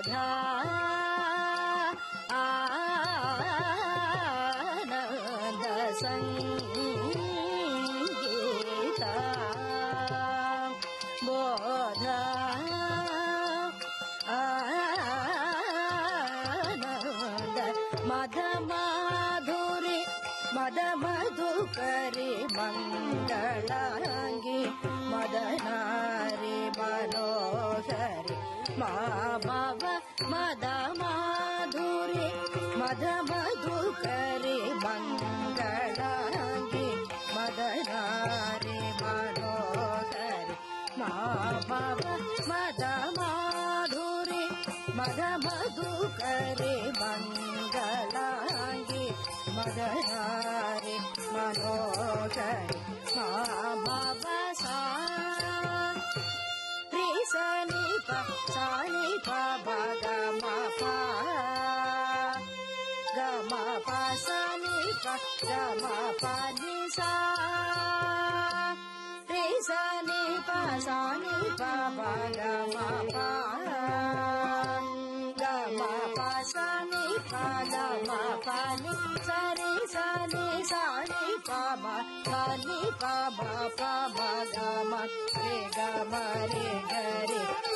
बोध आनंद संगीत बोध आनंद मद माधुरी मद मधुकरी मंगलांगी मदनारी मनोहरी मा भव मद माधुरी मद मधुकरी मंगलांगी मदनारी मनोहरी मा भव मद माधुरी मद मधुकरी मंगलांगी मदनारी मनोहरी मा भव सा रि सनि प सानि प ग म प ग म प सनि प ग म प नि सा रि सनि प सानि प ग म प ग म प सनि प ग म प नि सरि सनि सानि प म सनि प म प म ग म रे ग म रे ग रे